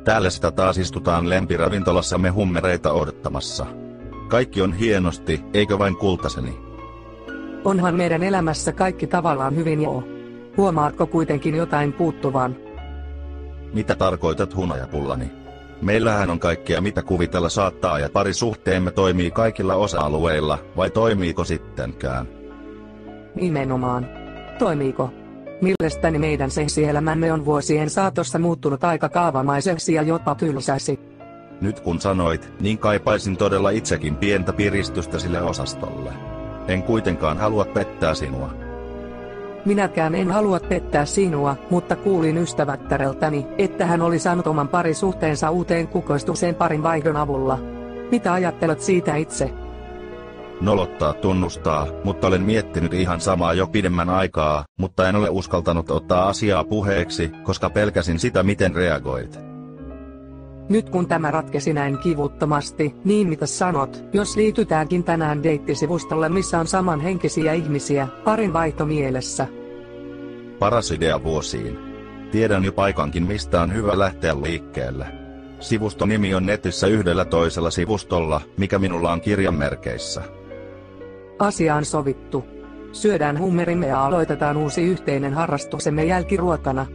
Täällä sitä taas istutaan lempiravintolassamme hummereita odottamassa. Kaikki on hienosti, eikö vain kultaseni? Onhan meidän elämässä kaikki tavallaan hyvin joo. Huomaatko kuitenkin jotain puuttuvan? Mitä tarkoitat hunajapullani? Meillähän on kaikkea mitä kuvitella saattaa ja parisuhteemme toimii kaikilla osa-alueilla, vai toimiiko sittenkään? Nimenomaan. Toimiiko? Mielestäni meidän seksielämämme on vuosien saatossa muuttunut aika kaavamaiseksi ja jopa tylsäksi. Nyt kun sanoit, niin kaipaisin todella itsekin pientä piristystä sille osastolle. En kuitenkaan halua pettää sinua. Minäkään en halua pettää sinua, mutta kuulin ystävättäreltäni, että hän oli saanut oman parisuhteensa uuteen kukoistuseen parin vaihdon avulla. Mitä ajattelet siitä itse? Nolottaa tunnustaa, mutta olen miettinyt ihan samaa jo pidemmän aikaa, mutta en ole uskaltanut ottaa asiaa puheeksi, koska pelkäsin sitä miten reagoit. Nyt kun tämä ratkesi näin kivuttomasti, niin mitä sanot, jos liitytäänkin tänään deittisivustolle missä on samanhenkisiä ihmisiä, parin vaihto mielessä? Paras idea vuosiin. Tiedän jo paikankin mistä on hyvä lähteä liikkeelle. Sivuston nimi on netissä yhdellä toisella sivustolla, mikä minulla on kirjanmerkeissä. Asia on sovittu. Syödään hummerimme ja aloitetaan uusi yhteinen harrastuksemme jälkiruokana.